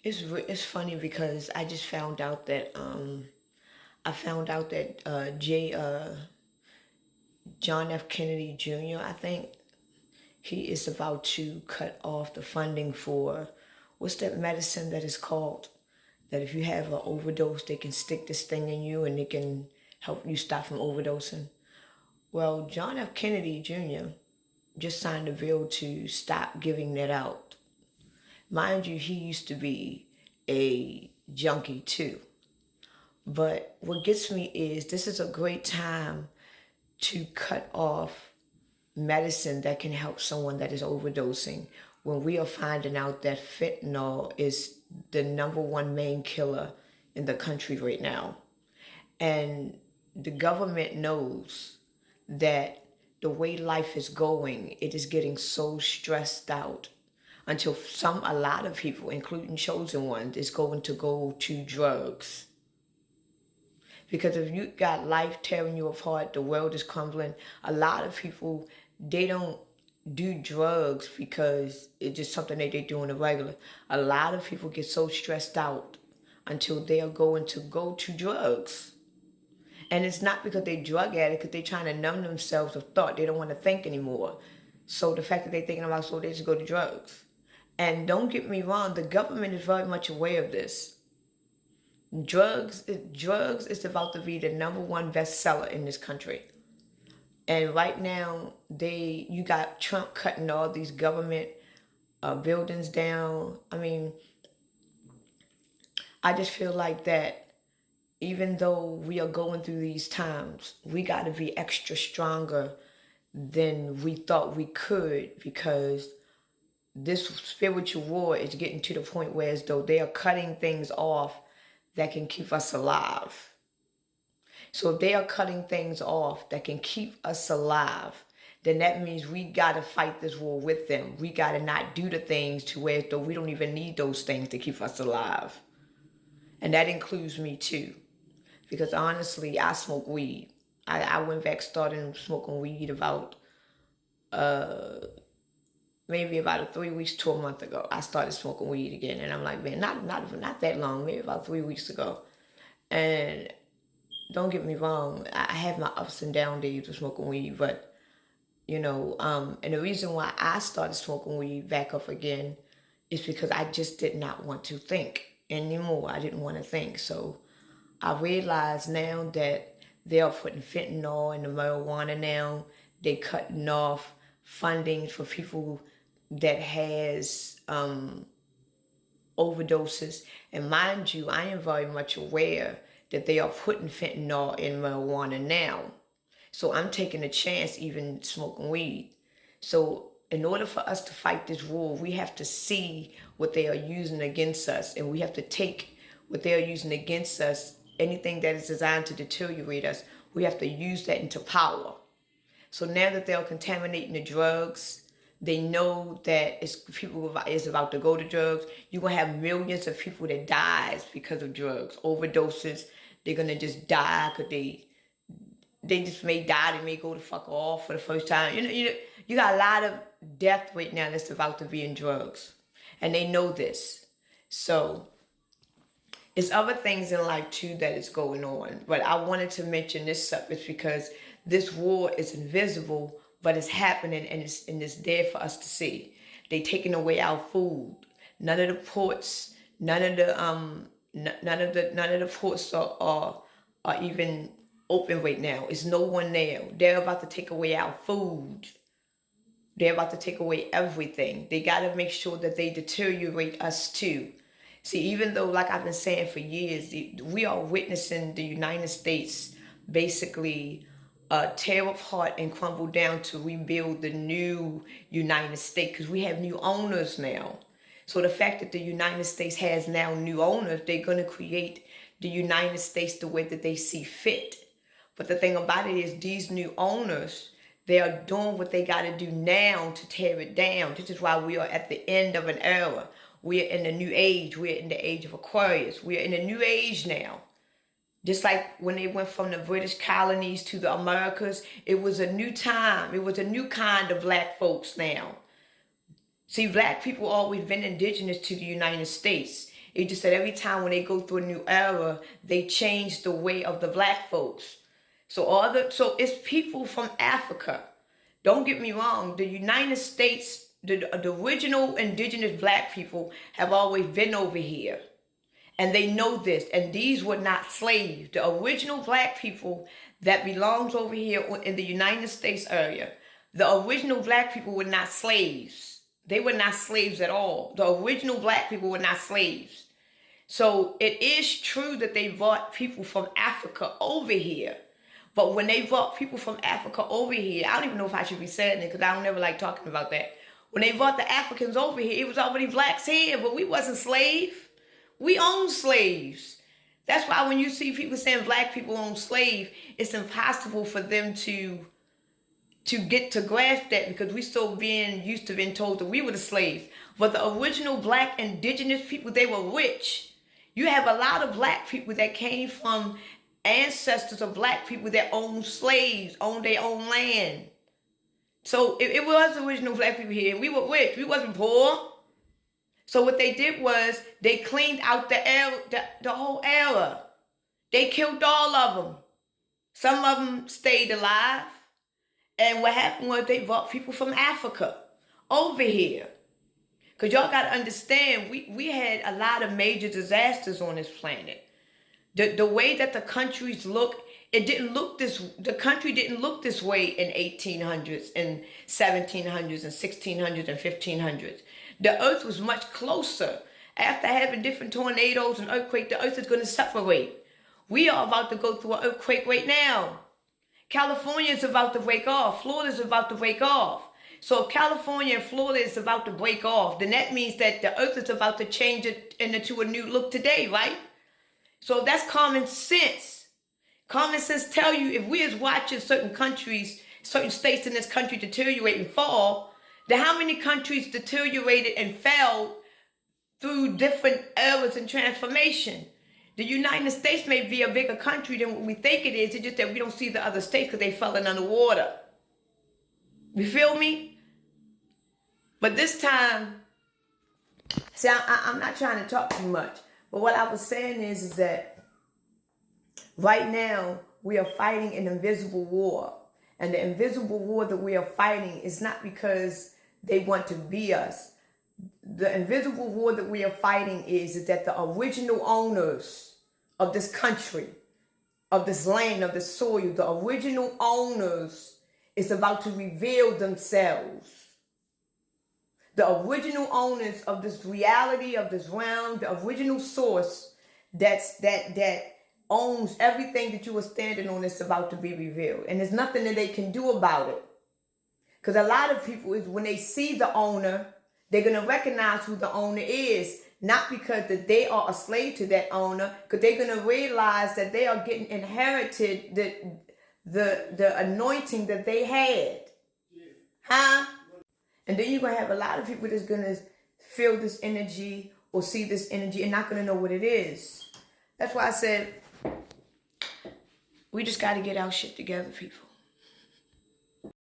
It's funny because I just found out that J John F. Kennedy Jr. I think he is about to cut off the funding for what's that medicine that is called, that if you have an overdose they can stick this thing in you and it can help you stop from overdosing. Well, John F. Kennedy Jr. just signed a bill to stop giving that out. Mind you, he used to be a junkie too. But what gets me is this is a great time to cut off medicine that can help someone that is overdosing when we are finding out that fentanyl is the number one main killer in the country right now. And the government knows that the way life is going, it is getting so stressed out until a lot of people, including chosen ones, is going to go to drugs. Because if you got life tearing you apart, the world is crumbling, a lot of people, they don't do drugs because it's just something that they do on the regular. A lot of people get so stressed out until they are going to go to drugs. And it's not because they drug addict, because they're trying to numb themselves of thought. They don't want to think anymore. So the fact that they're thinking about, so they just go to drugs. And don't get me wrong, the government is very much aware of this. Drugs is about to be the number one bestseller in this country. And right now, you got Trump cutting all these government buildings down. I mean, I just feel like that even though we are going through these times, we got to be extra stronger than we thought we could, because this spiritual war is getting to the point where as though they are cutting things off that can keep us alive. So if they are cutting things off that can keep us alive, then that means we got to fight this war with them. We got to not do the things to where though we don't even need those things to keep us alive. And that includes me too. Because honestly, I smoke weed. I went back starting smoking weed about maybe about 3 weeks to a month ago. I started smoking weed again, and I'm like, man, not that long, maybe about 3 weeks ago. And don't get me wrong, I have my ups and down days with smoking weed, but and the reason why I started smoking weed back up again is because I just did not want to think anymore. I didn't want to think. So I realize now that they are putting fentanyl in the marijuana now. They cutting off funding for people that has overdoses. And mind you, I am very much aware that they are putting fentanyl in marijuana now. So I'm taking a chance even smoking weed. So in order for us to fight this war, we have to see what they are using against us. And we have to take what they are using against us, anything that is designed to deteriorate us, we have to use that into power. So now that they're contaminating the drugs, they know that people is about to go to drugs. You're going to have millions of people that dies because of drugs, overdoses. They're going to just die because they just may die. They may go the fuck off for the first time. You got a lot of death right now that's about to be in drugs. And they know this. So it's other things in life too that is going on. But I wanted to mention this subject because this war is invisible, but it's happening, and it's there for us to see. They taking away our food. None of the ports, none of the ports are even open right now. It's no one there. They're about to take away our food. They're about to take away everything. They got to make sure that they deteriorate us too. See, even though, like I've been saying for years, we are witnessing the United States basically tear apart and crumble down to rebuild the new United States, because we have new owners now. So the fact that the United States has now new owners, they're going to create the United States the way that they see fit. But the thing about it is these new owners, they are doing what they got to do now to tear it down. This is why we are at the end of an era. We are in the new age. We're in the age of Aquarius. We are in a new age now. Just like when they went from the British colonies to the Americas, it was a new time. It was a new kind of black folks now. See, black people always been indigenous to the United States. It just said every time when they go through a new era, they change the way of the black folks. So it's people from Africa. Don't get me wrong. The United States, the original indigenous black people have always been over here. And they know this. And these were not slaves. The original black people that belongs over here in the United States area, the original black people were not slaves. They were not slaves at all. The original black people were not slaves. So it is true that they brought people from Africa over here. But when they brought people from Africa over here, I don't even know if I should be saying it because I don't ever like talking about that. When they brought the Africans over here, it was already blacks here, but we wasn't slaves. We own slaves. That's why when you see people saying black people own slaves, it's impossible for them to get to grasp that because we still being used to being told that we were the slaves. But the original black indigenous people, they were rich. You have a lot of black people that came from ancestors of black people that owned slaves, owned their own land. So it was original black people here. We were rich. We wasn't poor. So what they did was they cleaned out the whole era. They killed all of them. Some of them stayed alive. And what happened was they brought people from Africa over here. Because y'all got to understand, we had a lot of major disasters on this planet. The way that the countries look, the country didn't look this way in 1800s and 1700s and 1600s and 1500s. The earth was much closer. After having different tornadoes and earthquakes, the earth is going to separate. We are about to go through an earthquake right now. California is about to break off. Florida is about to break off. So if California and Florida is about to break off, then that means that the earth is about to change it into a new look today, right? So that's common sense. Common sense tell you if we is watching certain countries, certain states in this country deteriorate and fall, then how many countries deteriorated and fell through different eras and transformation? The United States may be a bigger country than what we think it is. It's just that we don't see the other states because they fell in underwater. You feel me? But this time, see, I'm not trying to talk too much. But what I was saying is that right now we are fighting an invisible war. And the invisible war that we are fighting is not because they want to be us. The invisible war that we are fighting is that the original owners of this country, of this land, of this soil, the original owners is about to reveal themselves. The original owners of this reality, of this realm, the original source that owns everything that you are standing on is about to be revealed. And there's nothing that they can do about it. Because a lot of people, is when they see the owner, they're going to recognize who the owner is. Not because that they are a slave to that owner, because they're going to realize that they are getting inherited the anointing that they had. Huh? And then you're going to have a lot of people that's going to feel this energy or see this energy and not going to know what it is. That's why I said, we just got to get our shit together, people.